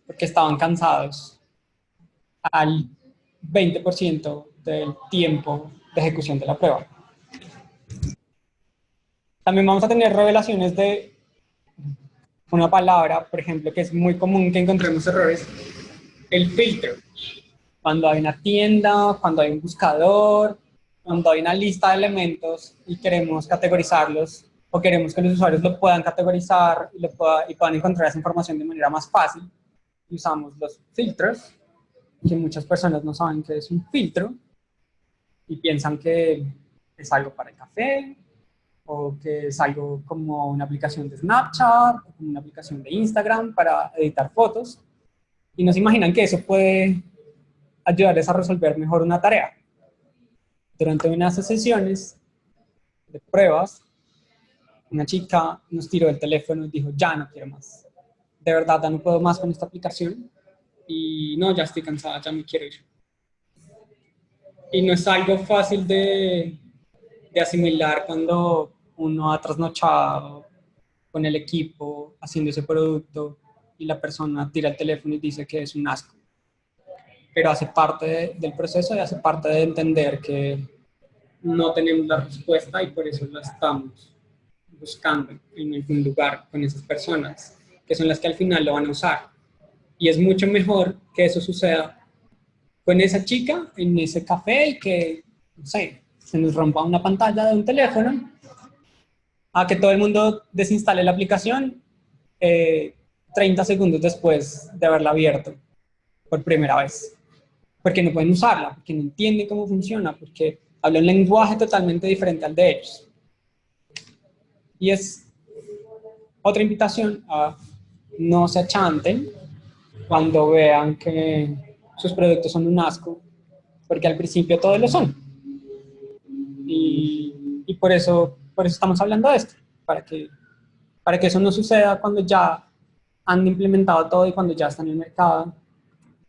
porque estaban cansados al 20% del tiempo de ejecución de la prueba. También vamos a tener revelaciones de una palabra, por ejemplo, que es muy común que encontremos errores, el filtro. Cuando hay una tienda, cuando hay un buscador, cuando hay una lista de elementos y queremos categorizarlos, o queremos que los usuarios lo puedan categorizar y puedan encontrar esa información de manera más fácil, usamos los filtros, que muchas personas no saben qué es un filtro y piensan que es algo para el café, o que es algo como una aplicación de Snapchat, o como una aplicación de Instagram para editar fotos, y no se imaginan que eso puede ayudarles a resolver mejor una tarea. Durante unas sesiones de pruebas, una chica nos tiró el teléfono y dijo, ya no quiero más. De verdad, ya no puedo más con esta aplicación. Y no, ya estoy cansada, ya me quiero ir. Y no es algo fácil de asimilar cuando uno ha trasnochado con el equipo haciendo ese producto y la persona tira el teléfono y dice que es un asco. Pero hace parte del proceso y hace parte de entender que no tenemos la respuesta y por eso la estamos buscando en algún lugar con esas personas, que son las que al final lo van a usar. Y es mucho mejor que eso suceda con esa chica en ese café y que, no sé, se nos rompa una pantalla de un teléfono, a que todo el mundo desinstale la aplicación 30 segundos después de haberla abierto por primera vez. Porque no pueden usarla, porque no entienden cómo funciona, porque habla un lenguaje totalmente diferente al de ellos. Y es otra invitación a no se achanten cuando vean que sus productos son un asco, porque al principio todos lo son. Y por eso estamos hablando de esto, para que eso no suceda cuando ya han implementado todo y cuando ya están en el mercado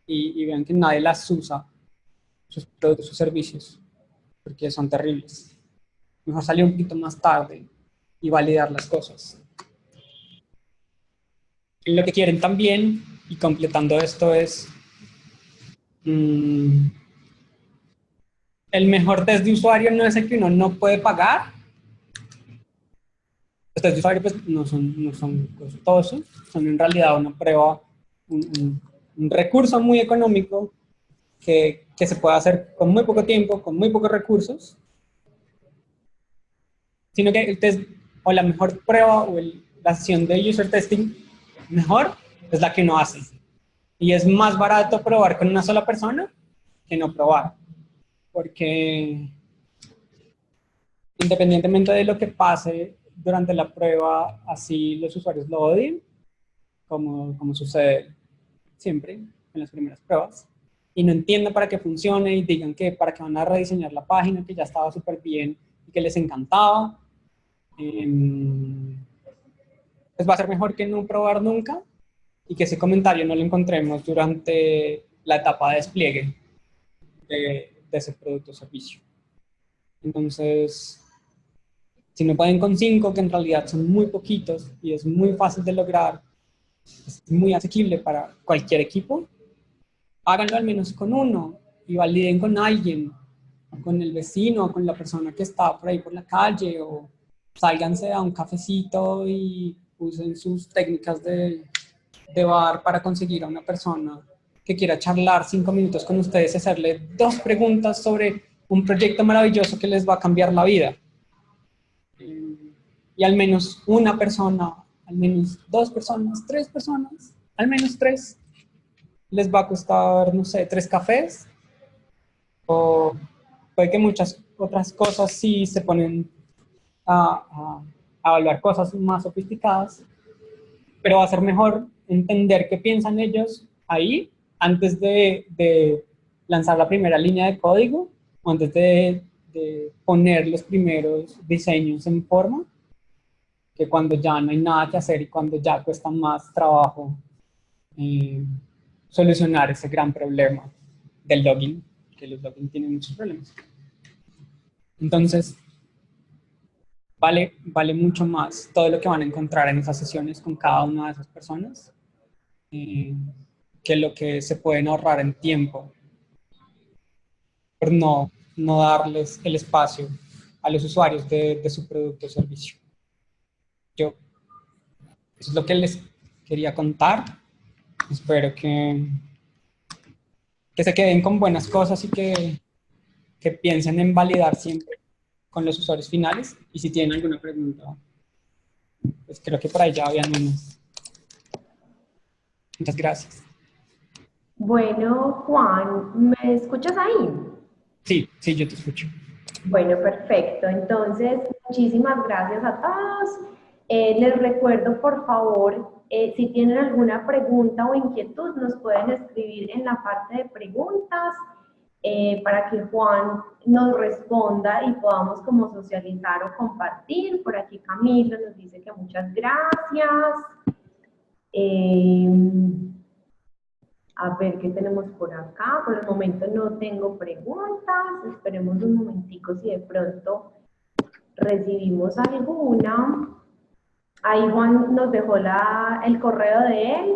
y vean que nadie las usa, sus productos, sus servicios, porque son terribles. Mejor salir un poquito más tarde y validar las cosas. Y lo que quieren también, y completando esto, es el mejor test de usuario no es el que uno no puede pagar, Los test de usuario pues, no son costosos, son en realidad una prueba, un recurso muy económico que se puede hacer con muy poco tiempo, con muy pocos recursos, sino que el test o la mejor prueba o la sesión de user testing mejor es la que uno hace. Y es más barato probar con una sola persona que no probar. Porque independientemente de lo que pase durante la prueba, así los usuarios lo odien, como sucede siempre en las primeras pruebas, y no entiendan para qué funciona y digan que para qué van a rediseñar la página, que ya estaba súper bien y que les encantaba, pues va a ser mejor que no probar nunca y que ese comentario no lo encontremos durante la etapa de despliegue de ese producto o servicio. Entonces, si no pueden con 5, que en realidad son muy poquitos y es muy fácil de lograr, es muy asequible para cualquier equipo, háganlo al menos con uno y validen con alguien, con el vecino, con la persona que está por ahí por la calle, o sálganse a un cafecito y usen sus técnicas de bar para conseguir a una persona que quiera charlar 5 minutos con ustedes y hacerle 2 preguntas sobre un proyecto maravilloso que les va a cambiar la vida. Y al menos una persona, al menos 2 personas, 3 personas, al menos 3, les va a costar, no sé, 3 cafés, o puede que muchas otras cosas sí se ponen a evaluar cosas más sofisticadas, pero va a ser mejor entender qué piensan ellos ahí antes de lanzar la primera línea de código o antes de poner los primeros diseños en forma, que cuando ya no hay nada que hacer y cuando ya cuesta más trabajo solucionar ese gran problema del login, que los login tienen muchos problemas. Entonces, vale mucho más todo lo que van a encontrar en esas sesiones con cada una de esas personas que lo que se pueden ahorrar en tiempo por no darles el espacio a los usuarios de su producto o servicio. Eso es lo que les quería contar. Espero que se queden con buenas cosas y que piensen en validar siempre con los usuarios finales. Y si tienen alguna pregunta, pues creo que por ahí ya habían menos. Muchas gracias. Bueno, Juan, ¿me escuchas ahí? Sí, yo te escucho. Bueno, perfecto. Entonces, muchísimas gracias a todos. Les recuerdo, por favor, si tienen alguna pregunta o inquietud, nos pueden escribir en la parte de preguntas para que Juan nos responda y podamos como socializar o compartir. Por aquí Camilo nos dice que muchas gracias. A ver, ¿qué tenemos por acá? Por el momento no tengo preguntas. Esperemos un momentico si de pronto recibimos alguna. Ahí Juan nos dejó el correo de él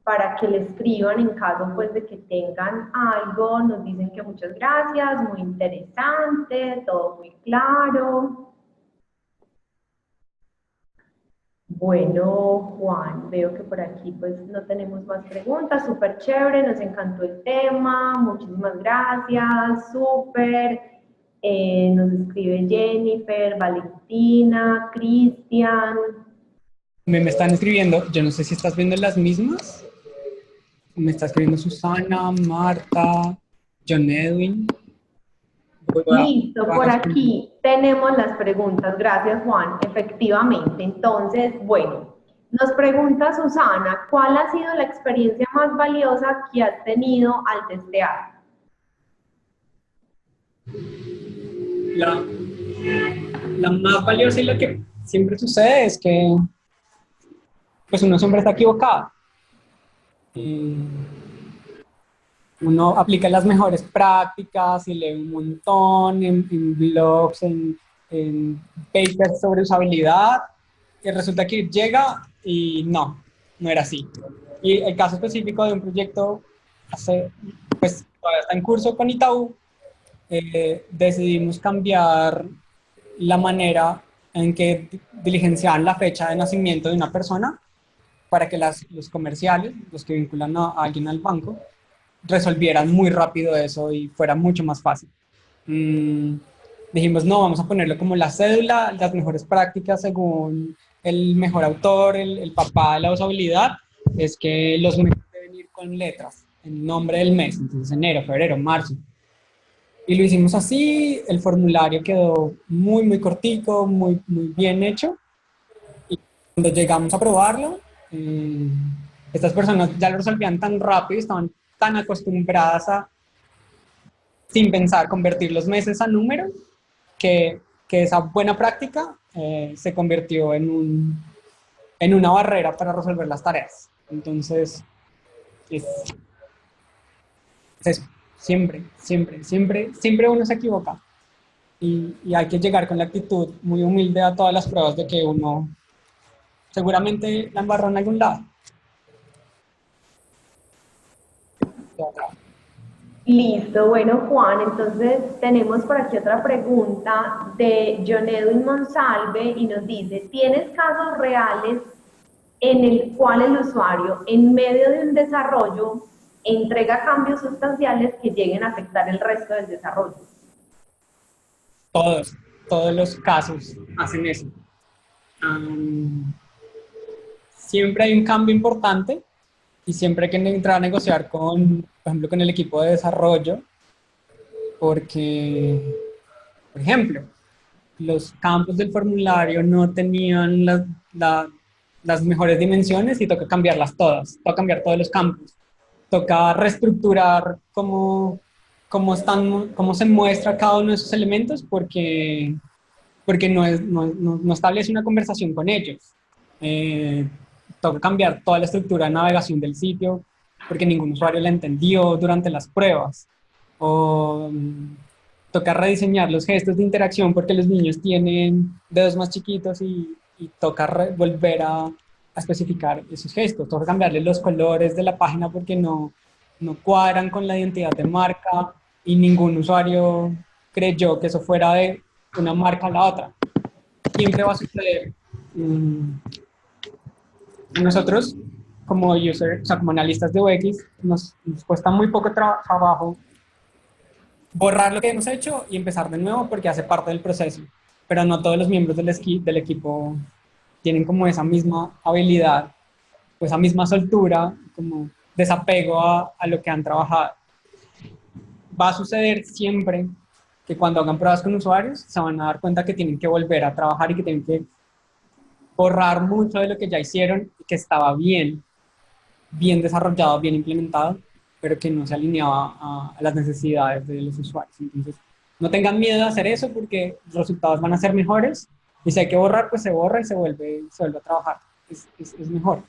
para que le escriban en caso pues de que tengan algo. Nos dicen que muchas gracias, muy interesante, todo muy claro. Bueno, Juan, veo que por aquí pues no tenemos más preguntas, súper chévere, nos encantó el tema, muchísimas gracias, súper. Nos escribe Jennifer, Valentina, Cristian. Me están escribiendo, yo no sé si estás viendo las mismas. Me está escribiendo Susana, Marta, John Edwin. Listo, por aquí tenemos las preguntas. Gracias, Juan. Efectivamente. Entonces, bueno, nos pregunta Susana, ¿cuál ha sido la experiencia más valiosa que has tenido al testear? La más valiosa y lo que siempre sucede es que pues uno siempre está equivocado. Uno aplica las mejores prácticas y lee un montón en blogs, en papers sobre usabilidad, y resulta que llega y no era así. Y el caso específico de un proyecto, pues todavía está en curso con Itaú, decidimos cambiar la manera en que diligenciaban la fecha de nacimiento de una persona para que los comerciales, los que vinculan a alguien al banco, resolvieran muy rápido eso y fuera mucho más fácil. Dijimos, no, vamos a ponerlo como la cédula, las mejores prácticas según el mejor autor, el papá de la usabilidad, es que los meses deben ir con letras, el nombre del mes, entonces enero, febrero, marzo. Y lo hicimos así, el formulario quedó muy, muy cortico, muy, muy bien hecho. Y cuando llegamos a probarlo, eh, estas personas ya lo resolvían tan rápido, estaban tan acostumbradas a, sin pensar, convertir los meses a números, que esa buena práctica se convirtió en una barrera para resolver las tareas. Entonces, es, es eso. Siempre, siempre, siempre, siempre uno se equivoca. Y hay que llegar con la actitud muy humilde a todas las pruebas de que uno seguramente la embarró en algún lado. Listo, bueno Juan, entonces tenemos por aquí otra pregunta de John Edwin Monsalve y nos dice, ¿tienes casos reales en el cual el usuario en medio de un desarrollo entrega cambios sustanciales que lleguen a afectar el resto del desarrollo? Todos, todos los casos hacen eso. Siempre hay un cambio importante y siempre hay que entrar a negociar con, por ejemplo, con el equipo de desarrollo, porque, por ejemplo, los campos del formulario no tenían las mejores dimensiones y toca cambiarlas todas, toca cambiar todos los campos, toca reestructurar cómo se muestra cada uno de esos elementos porque no establece una conversación con ellos. Toca cambiar toda la estructura de navegación del sitio porque ningún usuario la entendió durante las pruebas. O toca rediseñar los gestos de interacción porque los niños tienen dedos más chiquitos y toca volver a especificar esos gestos. Toca cambiarle los colores de la página porque no cuadran con la identidad de marca y ningún usuario creyó que eso fuera de una marca a la otra. Siempre va a suceder. Nosotros, como user, o sea, como analistas de UX, nos cuesta muy poco trabajo borrar lo que hemos hecho y empezar de nuevo porque hace parte del proceso. Pero no todos los miembros del equipo tienen como esa misma habilidad, o esa misma soltura, como desapego a lo que han trabajado. Va a suceder siempre que cuando hagan pruebas con usuarios se van a dar cuenta que tienen que volver a trabajar y que tienen que borrar mucho de lo que ya hicieron y que estaba bien desarrollado, bien implementado, pero que no se alineaba a las necesidades de los usuarios. Entonces, no tengan miedo de hacer eso porque los resultados van a ser mejores y si hay que borrar, pues se borra y se vuelve a trabajar. Es mejor.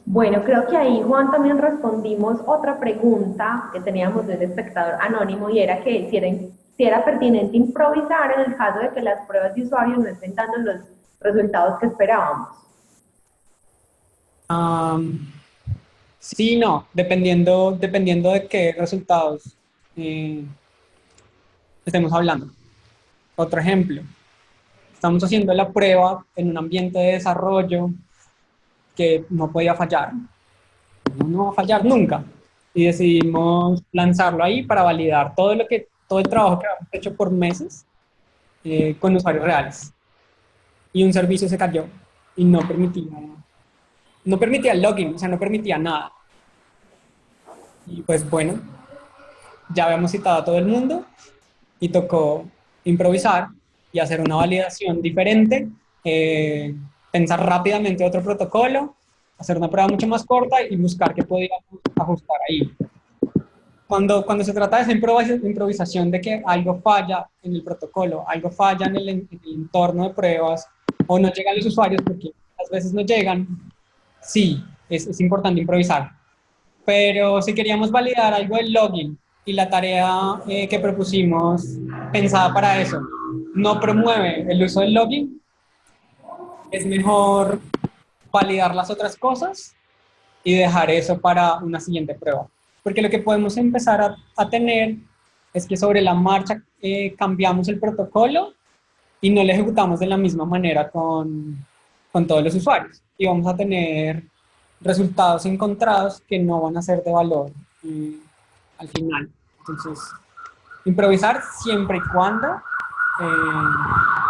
Bueno, creo que ahí, Juan, también respondimos otra pregunta que teníamos de un espectador anónimo y era que si era pertinente improvisar en el caso de que las pruebas de usuario no estén dando los resultados que esperábamos. Sí, no, dependiendo de qué resultados estemos hablando. Otro ejemplo, estamos haciendo la prueba en un ambiente de desarrollo que no podía fallar. No va a fallar nunca. Y decidimos lanzarlo ahí para validar todo el trabajo que habíamos hecho por meses con usuarios reales. Y un servicio se cayó y no permitía el login, o sea, no permitía nada. Y pues bueno, ya habíamos citado a todo el mundo y tocó improvisar y hacer una validación diferente, pensar rápidamente otro protocolo, hacer una prueba mucho más corta y buscar qué podíamos ajustar ahí. Cuando se trata de esa improvisación de que algo falla en el protocolo, algo falla en el entorno de pruebas o no llegan los usuarios porque a veces no llegan, sí, es importante improvisar. Pero si queríamos validar algo del login y la tarea que propusimos pensada para eso no promueve el uso del login, es mejor validar las otras cosas y dejar eso para una siguiente prueba. Porque lo que podemos empezar a tener es que sobre la marcha cambiamos el protocolo y no lo ejecutamos de la misma manera con todos los usuarios. Y vamos a tener resultados encontrados que no van a ser de valor al final. Entonces, improvisar siempre y cuando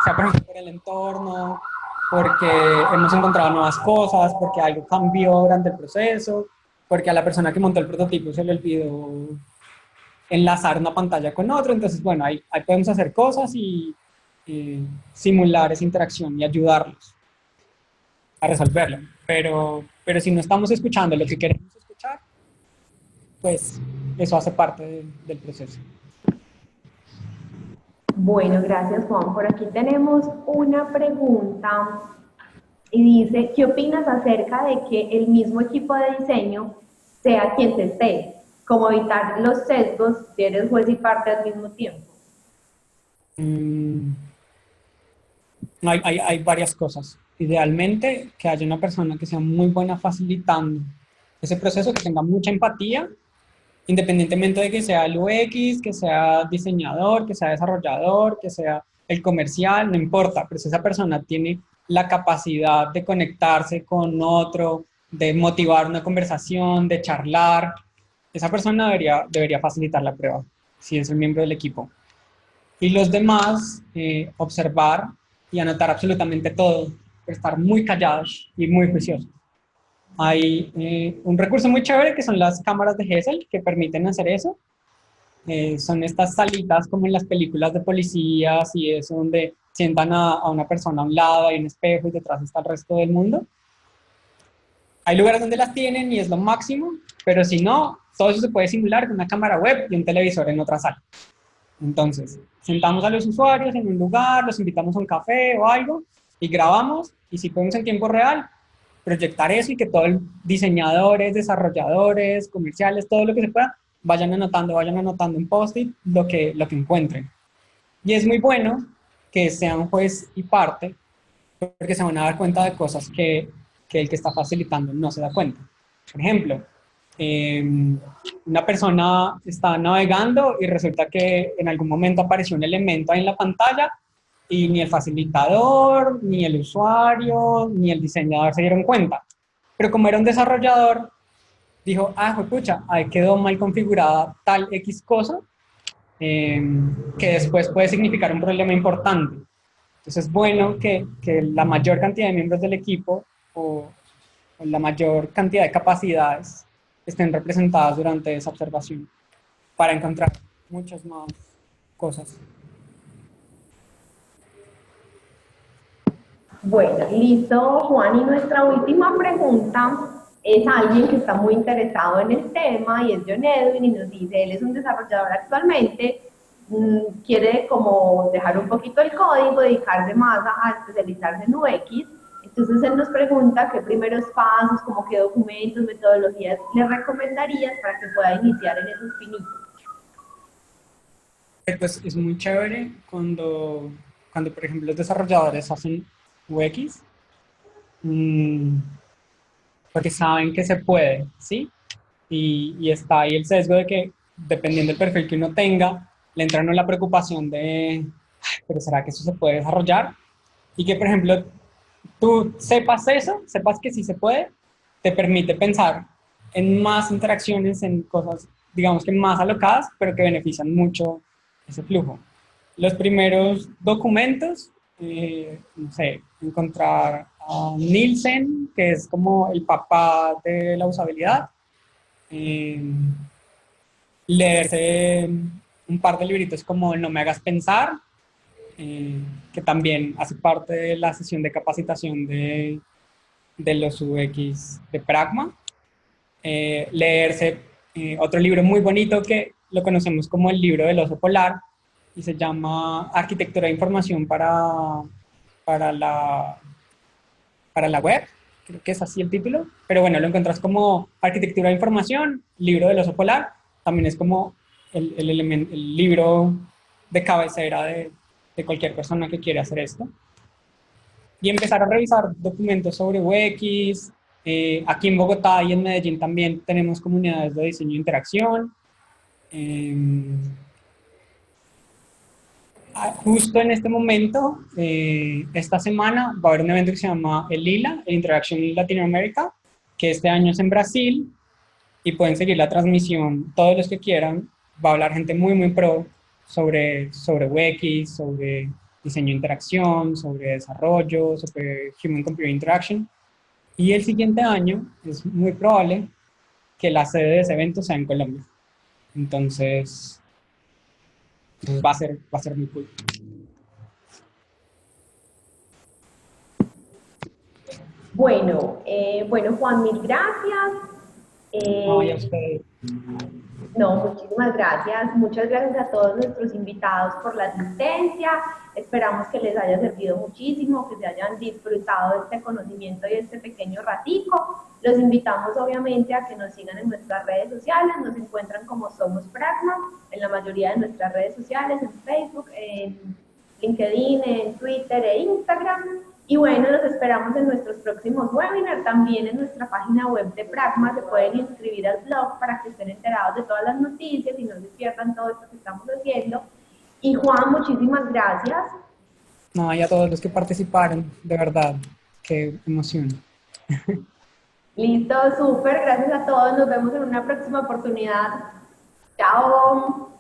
sea, por ejemplo, por el entorno, porque hemos encontrado nuevas cosas, porque algo cambió durante el proceso, porque a la persona que montó el prototipo se le olvidó enlazar una pantalla con otro. Entonces, bueno, ahí podemos hacer cosas y simular esa interacción y ayudarlos a resolverlo. Pero si no estamos escuchando lo que queremos escuchar, pues eso hace parte del proceso. Bueno, gracias Juan. Por aquí tenemos una pregunta y dice, ¿qué opinas acerca de que el mismo equipo de diseño sea quien te esté? Como evitar los sesgos si eres juez y parte al mismo tiempo. Mm, hay varias cosas. Idealmente, que haya una persona que sea muy buena facilitando ese proceso, que tenga mucha empatía, independientemente de que sea el UX, que sea diseñador, que sea desarrollador, que sea el comercial, no importa, pero si esa persona tiene la capacidad de conectarse con otro, de motivar una conversación, de charlar, esa persona debería facilitar la prueba, si es el miembro del equipo. Y los demás, observar y anotar absolutamente todo, estar muy callados y muy juiciosos. Hay un recurso muy chévere que son las cámaras de Gesell que permiten hacer eso. Son estas salitas como en las películas de policías y eso, donde sientan a una persona a un lado, hay un espejo y detrás está el resto del mundo. Hay lugares donde las tienen y es lo máximo, pero si no, todo eso se puede simular con una cámara web y un televisor en otra sala. Entonces, sentamos a los usuarios en un lugar, los invitamos a un café o algo y grabamos, y si podemos en tiempo real, proyectar eso y que todos los diseñadores, desarrolladores, comerciales, todo lo que se pueda, vayan anotando en post-it lo que encuentren. Y es muy bueno que sean juez y parte, porque se van a dar cuenta de cosas que el que está facilitando no se da cuenta. Por ejemplo, una persona está navegando y resulta que en algún momento apareció un elemento ahí en la pantalla y ni el facilitador, ni el usuario, ni el diseñador se dieron cuenta. Pero como era un desarrollador, dijo, pucha, ahí quedó mal configurada tal X cosa, que después puede significar un problema importante. Entonces es bueno que la mayor cantidad de miembros del equipo o la mayor cantidad de capacidades estén representadas durante esa observación para encontrar muchas más cosas. Bueno, listo, Juan. Y nuestra última pregunta es alguien que está muy interesado en el tema y es John Edwin y nos dice, él es un desarrollador actualmente, quiere como dejar un poquito el código, dedicarse más a especializarse en UX. Entonces él nos pregunta qué primeros pasos, como qué documentos, metodologías le recomendarías para que pueda iniciar en esos pinitos. Pues es muy chévere cuando por ejemplo, los desarrolladores hacen UX, porque saben que se puede, ¿sí? Y está ahí el sesgo de que, dependiendo del perfil que uno tenga, le entra en la preocupación de, pero ¿será que eso se puede desarrollar? Y que, por ejemplo, tú sepas eso, sepas que sí se puede, te permite pensar en más interacciones, en cosas, digamos que más alocadas, pero que benefician mucho ese flujo. Los primeros documentos, no sé, encontrar a Nielsen, que es como el papá de la usabilidad, eh, leerse un par de libritos como No me hagas pensar, que también hace parte de la sesión de capacitación de los UX de Pragma. Leerse otro libro muy bonito que lo conocemos como el libro del oso polar y se llama Arquitectura de Información para la, para la web, creo que es así el título, pero bueno, lo encuentras como Arquitectura de Información, libro del oso polar, también es como el libro de cabecera de cualquier persona que quiera hacer esto. Y empezar a revisar documentos sobre UX. Aquí en Bogotá y en Medellín también tenemos comunidades de diseño e interacción. Justo en este momento, esta semana, va a haber un evento que se llama el LILA, el Interaction Latinoamérica, que este año es en Brasil, y pueden seguir la transmisión todos los que quieran. Va a hablar gente muy, muy pro sobre UX, sobre diseño de interacción, sobre desarrollo, sobre Human Computer Interaction. Y el siguiente año es muy probable que la sede de ese evento sea en Colombia. Entonces, va a ser muy cool. Bueno, Juan, mil gracias. No, ya ustedes. No, muchísimas gracias. Muchas gracias a todos nuestros invitados por la asistencia. Esperamos que les haya servido muchísimo, que se hayan disfrutado de este conocimiento y este pequeño ratico. Los invitamos obviamente a que nos sigan en nuestras redes sociales. Nos encuentran como Somos Pragma en la mayoría de nuestras redes sociales, en Facebook, en LinkedIn, en Twitter e Instagram. Y bueno, los esperamos en nuestros próximos webinars. También en nuestra página web de Pragma se pueden inscribir al blog para que estén enterados de todas las noticias y no se pierdan todo esto que estamos haciendo. Y Juan, muchísimas gracias. No, y a todos los que participaron, de verdad, qué emoción. Listo, súper, gracias a todos. Nos vemos en una próxima oportunidad. Chao.